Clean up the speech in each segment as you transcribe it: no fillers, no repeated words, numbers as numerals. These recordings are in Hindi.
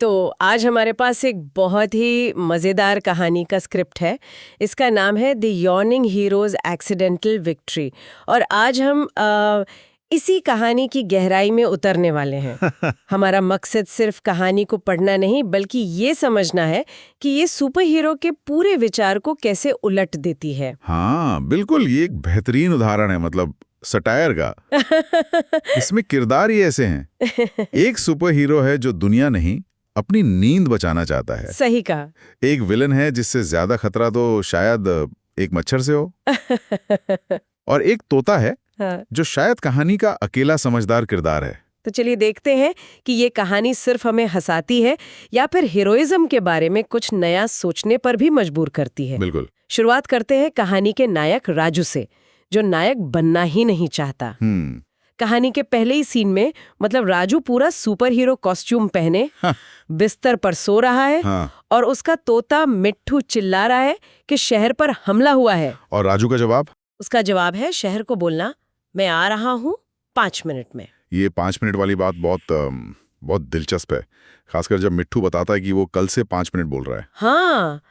तो आज हमारे पास एक बहुत ही मज़ेदार कहानी का स्क्रिप्ट है। इसका नाम है the yawning heroes accidental victory. और आज हम इसी कहानी की गहराई में उतरने वाले हैं। हमारा मकसद सिर्फ कहानी को पढ़ना नहीं, बल्कि ये समझना है कि ये सुपर हीरो के पूरे विचार को कैसे उलट देती है। हाँ बिल्कुल, ये एक बेहतरीन उदाहरण है, मतलब सटायर का। इसमें किरदार ही ऐसे हैं। एक सुपर हीरो है जो दुनिया नहीं, अपनी नींद बचाना चाहता है। सही कहा। एक विलन है जिससे ज्यादा खतरा तो शायद एक मच्छर से हो। और एक तोता है हाँ। जो शायद कहानी का अकेला समझदार किरदार है। तो चलिए देखते हैं कि ये कहानी सिर्फ हमें हंसाती है या फिर हीरोइज्म के बारे में कुछ नया सोचने पर भी मजबूर करती है। बिल्कुल। शुरुआत करते हैं कहानी के नायक राजू से, जो नायक बनना ही नहीं चाहता। कहानी के पहले ही सीन में मतलब राजू पूरा सुपर हीरो कॉस्ट्यूम पहने बिस्तर पर सो रहा है। और उसका तोता मिट्ठू चिल्ला रहा है कि शहर पर हमला हुआ है। और राजू का जवाब? उसका जवाब है शहर को बोलना, मैं आ रहा हूँ 5 मिनट में। ये 5 मिनट वाली बात बहुत दिलचस्प है, खासकर जब मिट्ठू बताता है कि वो कल से 5 मिनट बोल रहा है। हाँ,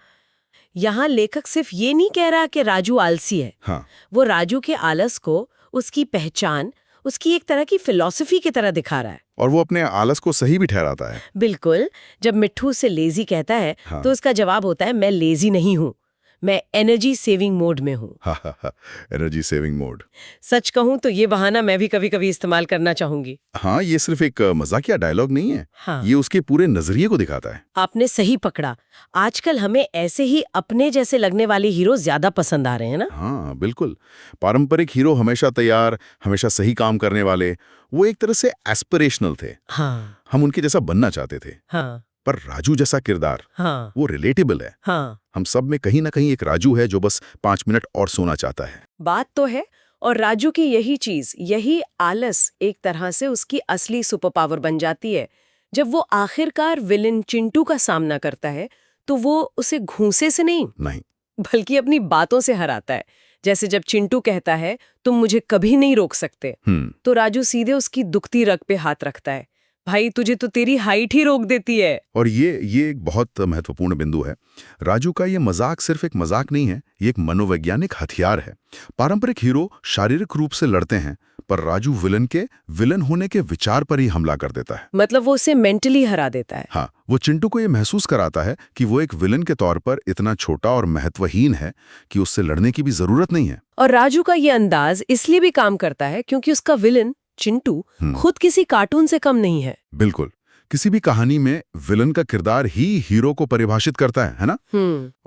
यहाँ लेखक सिर्फ ये नहीं कह रहा कि राजू आलसी है। हाँ। वो राजू के आलस को, उसकी पहचान, उसकी एक तरह की फिलॉसफी की तरह दिखा रहा है। और वो अपने आलस को सही भी ठहराता है। बिल्कुल। जब मिट्ठू से लेजी कहता है तो उसका जवाब होता है, मैं लेजी नहीं हूँ, मैं एनर्जी सेविंग मोड में हूँ। Energy saving mode. सच कहूँ तो ये बहाना मैं भी कभी कभी इस्तेमाल करना चाहूंगी। हाँ, ये सिर्फ एक मजाकिया डायलॉग नहीं है। हाँ। ये उसके पूरे नजरिए को दिखाता है। आपने सही पकड़ा। आजकल हमें ऐसे ही अपने जैसे लगने वाले हीरो ज्यादा पसंद आ रहे हैं ना। हाँ बिल्कुल। पारंपरिक हीरो हमेशा तैयार, हमेशा सही काम करने वाले, वो एक तरह से एस्पिरेशनल थे। हाँ। हम उनके जैसा बनना चाहते थे। हाँ। पर राजू जैसा किरदार, हाँ। वो रिलेटेबल है। हाँ। हम सब में कहीं ना कहीं एक राजू है जो बस 5 मिनट और सोना चाहता है। बात तो है। और राजू की यही चीज, यही आलस एक तरह से उसकी असली सुपर पावर बन जाती है। जब वो आखिरकार विलन चिंटू का सामना करता है तो वो उसे घूंसे से नहीं बल्कि अपनी बातों से हराता है। जैसे जब चिंटू कहता है तुम मुझे कभी नहीं रोक सकते, तो राजू सीधे उसकी दुखती रग पे हाथ रखता है, भाई तुझे तो तेरी हाइट ही रोक देती है। और ये एक बहुत महत्वपूर्ण बिंदु है। राजू का ये मजाक सिर्फ एक मजाक नहीं है, ये एक मनोवैज्ञानिक हथियार है। पारंपरिक हीरो शारीरिक रूप से लड़ते हैं, पर राजू विलन होने के विचार पर ही हमला कर देता है। मतलब वो उसे मेंटली हरा देता है। हाँ, वो चिंटू को ये महसूस कराता है कि वो एक विलन के तौर पर इतना छोटा और महत्वहीन है कि उससे लड़ने की भी जरूरत नहीं है। और राजू का ये अंदाज इसलिए भी काम करता है क्योंकि उसका विलन चिंटू खुद किसी कार्टून से कम नहीं है। बिल्कुल। किसी भी कहानी में विलन का किरदार ही हीरो को परिभाषित करता है ना?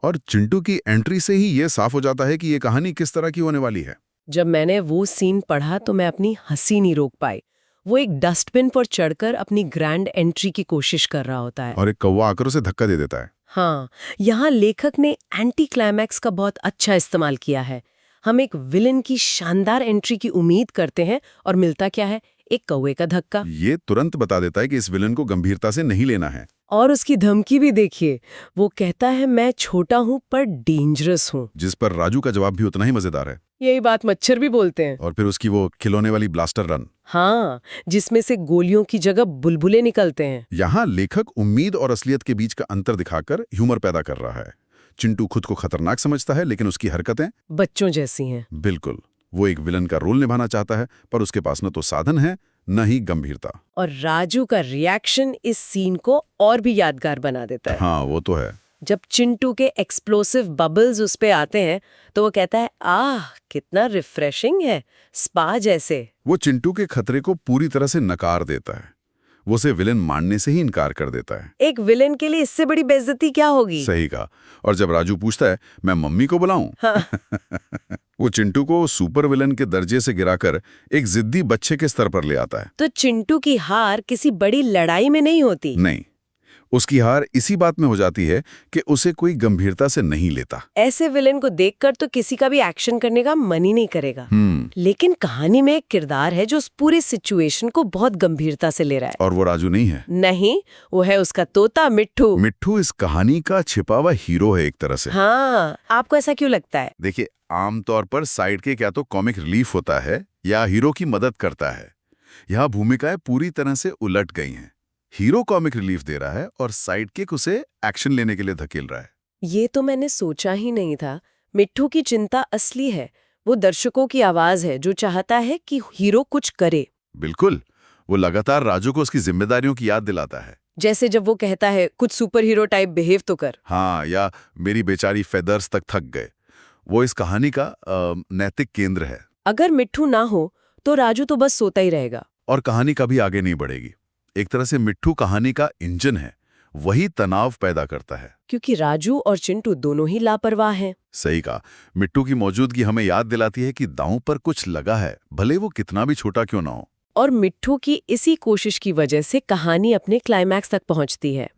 और चिंटू की एंट्री से ही ये साफ हो जाता है कि ये कहानी किस तरह की होने वाली है। जब मैंने वो सीन पढ़ा तो मैं अपनी हंसी नहीं रोक पाई। वो एक डस्टबिन पर चढ़कर अपनी ग्रैंड एंट्री की कोशिश कर रहा होता है और एक कौवा आकर उसे धक्का दे देता है। हाँ, यहाँ लेखक ने एंटी क्लाइमैक्स का बहुत अच्छा इस्तेमाल किया है। हम एक विलन की शानदार एंट्री की उम्मीद करते हैं और मिलता क्या है, एक कौवे का धक्का। ये तुरंत बता देता है कि इस विलन को गंभीरता से नहीं लेना है। और उसकी धमकी भी देखिए, वो कहता है मैं छोटा हूँ पर डेंजरस हूँ। जिस पर राजू का जवाब भी उतना ही मजेदार है। यही बात मच्छर भी बोलते हैं। और फिर उसकी वो खिलौने वाली ब्लास्टर रन। हाँ, जिसमें से गोलियों की जगह बुलबुले निकलते हैं। यहाँ लेखक उम्मीद और असलियत के बीच का अंतर दिखाकर ह्यूमर पैदा कर रहा है। चिंटू खुद को खतरनाक समझता है, लेकिन उसकी हरकतें बच्चों जैसी हैं। बिल्कुल। वो एक विलन का रोल निभाना चाहता है, पर उसके पास न तो साधन है न ही गंभीरता। और राजू का रिएक्शन इस सीन को और भी यादगार बना देता है। हाँ, वो तो है। जब चिंटू के एक्सप्लोसिव बबल्स उस पे आते हैं तो वो कहता है, आह कितना रिफ्रेशिंग है, स्पा जैसे। वो चिंटू के खतरे को पूरी तरह से नकार देता है। वो उसे विलन मानने से ही इनकार कर देता है। एक विलन के लिए इससे बड़ी बेइज्जती क्या होगी। सही कहा। और जब राजू पूछता है मैं मम्मी को बुलाऊं, हाँ। वो चिंटू को सुपर विलन के दर्जे से गिराकर एक जिद्दी बच्चे के स्तर पर ले आता है। तो चिंटू की हार किसी बड़ी लड़ाई में नहीं होती। नहीं, उसकी हार इसी बात में हो जाती है कि उसे कोई गंभीरता से नहीं लेता। ऐसे विलेन को देखकर तो किसी का भी एक्शन करने का मन ही नहीं करेगा। लेकिन कहानी में एक किरदार है जो उस पूरे सिचुएशन को बहुत गंभीरता से ले रहा है। और वो राजू नहीं है। नहीं, वो है उसका तोता मिट्ठू। मिट्ठू इस कहानी का छिपा हुआ हीरो है एक तरह से। हाँ, आपको ऐसा क्यों लगता है? देखिए, आमतौर पर साइड के क्या तो कॉमिक रिलीफ होता है या हीरो की मदद करता है। यहाँ भूमिकाएं पूरी तरह से उलट गई हैं। हीरो कॉमिक रिलीफ दे रहा है और साइडकिक उसे एक्शन लेने के लिए धकेल रहा है। ये तो मैंने सोचा ही नहीं था। मिट्ठू की चिंता असली है। वो दर्शकों की आवाज है जो चाहता है कि हीरो कुछ करे। बिल्कुल, वो लगातार राजू को उसकी जिम्मेदारियों की याद दिलाता है। जैसे जब वो कहता है कुछ सुपर हीरो टाइप बिहेव तो कर। हाँ, या मेरी बेचारी फेदर्स तक थक गए। वो इस कहानी का नैतिक केंद्र है। अगर मिट्ठू ना हो तो राजू तो बस सोता ही रहेगा और कहानी कभी आगे नहीं बढ़ेगी। एक तरह से मिट्ठू कहानी का इंजन है, वही तनाव पैदा करता है। क्योंकि राजू और चिंटू दोनों ही लापरवाह हैं। सही कहा। मिट्टू की मौजूदगी हमें याद दिलाती है कि दांव पर कुछ लगा है, भले वो कितना भी छोटा क्यों ना हो। और मिट्ठू की इसी कोशिश की वजह से कहानी अपने क्लाइमैक्स तक पहुंचती है।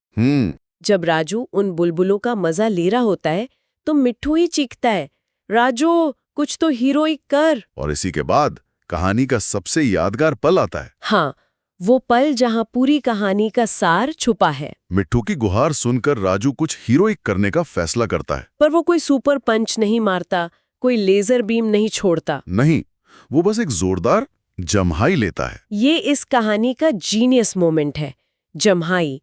जब राजू उन बुलबुलों का मजा ले रहा होता है तो मिट्ठू ही चीखता है, राजू कुछ तो हीरोइक कर। और इसी के बाद कहानी का सबसे यादगार पल आता है। हाँ, वो पल जहां पूरी कहानी का सार छुपा है। मिट्ठू की गुहार सुनकर राजू कुछ हीरोइक करने का फैसला करता है। पर वो कोई सुपर पंच नहीं मारता, कोई लेजर बीम नहीं छोड़ता। नहीं, वो बस एक जोरदार जम्हाई लेता है। ये इस कहानी का जीनियस मोमेंट है। जम्हाई,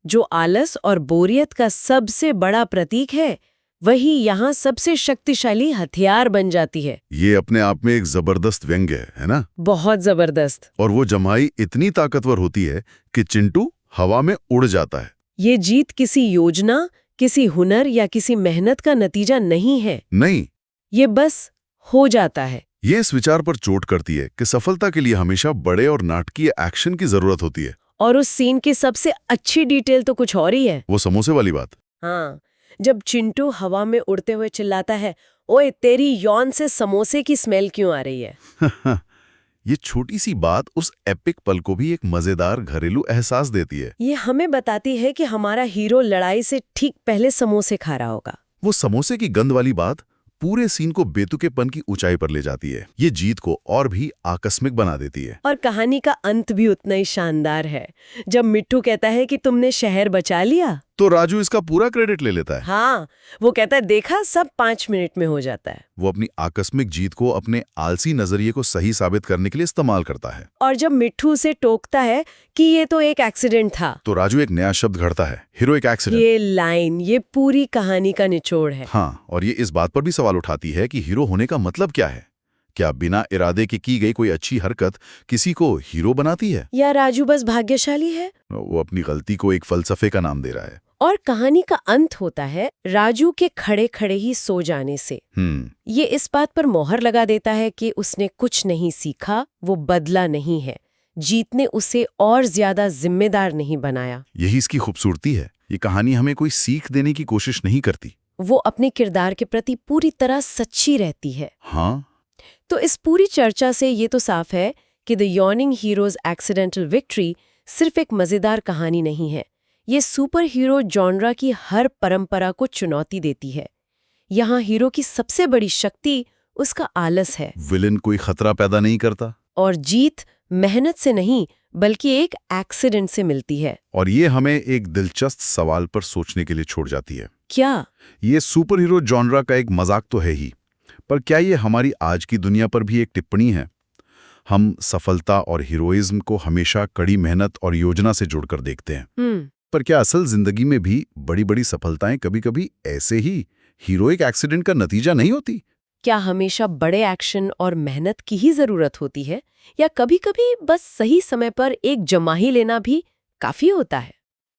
जो आलस और बोरियत का सबसे बड़ा प्रतीक है, वही यहाँ सबसे शक्तिशाली हथियार बन जाती है। ये अपने आप में एक जबरदस्त व्यंग्य है ना? बहुत जबरदस्त। और वो जम्हाई इतनी ताकतवर होती है कि चिंटू हवा में उड़ जाता है। ये जीत किसी योजना, किसी हुनर या किसी मेहनत का नतीजा नहीं है। नहीं, ये बस हो जाता है। ये इस विचार पर चोट करती है कि सफलता के लिए हमेशा बड़े और नाटकीय एक्शन की जरूरत होती है। और उस सीन की सबसे अच्छी डिटेल तो कुछ और ही है। वो समोसे वाली बात। हाँ, जब चिंटू हवा में उड़ते हुए चिल्लाता है, ओए तेरी यौन से समोसे की स्मेल क्यों आ रही है। ये छोटी सी बात उस एपिक पल को भी एक मजेदार घरेलू एहसास देती है। ये हमें बताती है कि हमारा हीरो लड़ाई से ठीक पहले समोसे खा रहा होगा। वो समोसे की गंध वाली बात पूरे सीन को बेतुकेपन की ऊंचाई पर ले जाती है। ये जीत को और भी आकस्मिक बना देती है। और कहानी का अंत भी उतना ही शानदार है। जब मिट्ठू कहता है कि तुमने शहर बचा लिया, तो राजू इसका पूरा क्रेडिट ले लेता है। हाँ, वो कहता है देखा सब 5 मिनट में हो जाता है। वो अपनी आकस्मिक जीत को अपने आलसी नजरिए को सही साबित करने के लिए इस्तेमाल करता है। और जब मिट्ठू उसे टोकता है कि ये तो एक एक्सीडेंट था, तो राजू एक नया शब्द घड़ता है, हीरोइक एक्सीडेंट। ये लाइन, ये पूरी कहानी का निचोड़ है। हाँ, और ये इस बात पर भी सवाल उठाती है कि हीरो होने का मतलब क्या है। क्या बिना इरादे की गई कोई अच्छी हरकत किसी को हीरो बनाती है, या राजू बस भाग्यशाली है? वो अपनी गलती को एक फलसफे का नाम दे रहा है। और कहानी का अंत होता है राजू के खड़े खड़े ही सो जाने से। ये इस बात पर मोहर लगा देता है कि उसने कुछ नहीं सीखा, वो बदला नहीं है। जीत ने उसे और ज्यादा जिम्मेदार नहीं बनाया। यही इसकी खूबसूरती है। ये कहानी हमें कोई सीख देने की कोशिश नहीं करती। वो अपने किरदार के प्रति पूरी तरह सच्ची रहती है। हाँ, तो इस पूरी चर्चा से ये तो साफ है कि the yawning heroes accidental victory सिर्फ एक मजेदार कहानी नहीं है। ये सुपर हीरो जॉनरा की हर परंपरा को चुनौती देती है। यहाँ हीरो की सबसे बड़ी शक्ति उसका आलस है। विलेन कोई खतरा पैदा नहीं करता। और जीत मेहनत से नहीं बल्कि एक एक्सीडेंट से मिलती है। और ये हमें एक दिलचस्प सवाल पर सोचने के लिए छोड़ जाती है। क्या ये सुपर हीरो जॉनरा का एक मजाक तो है ही, पर क्या ये हमारी आज की दुनिया पर भी एक टिप्पणी है? हम सफलता और हीरोइज्म को हमेशा कड़ी मेहनत और योजना से जोड़कर देखते हैं। पर क्या असल जिंदगी में भी बड़ी बड़ी सफलताएं कभी-कभी ऐसे ही हीरोइक एक्सीडेंट का नतीजा नहीं होती? क्या हमेशा बड़े एक्शन और मेहनत की ही जरूरत होती है, या कभी-कभी बस सही समय पर एक जमाही लेना भी काफी होता है?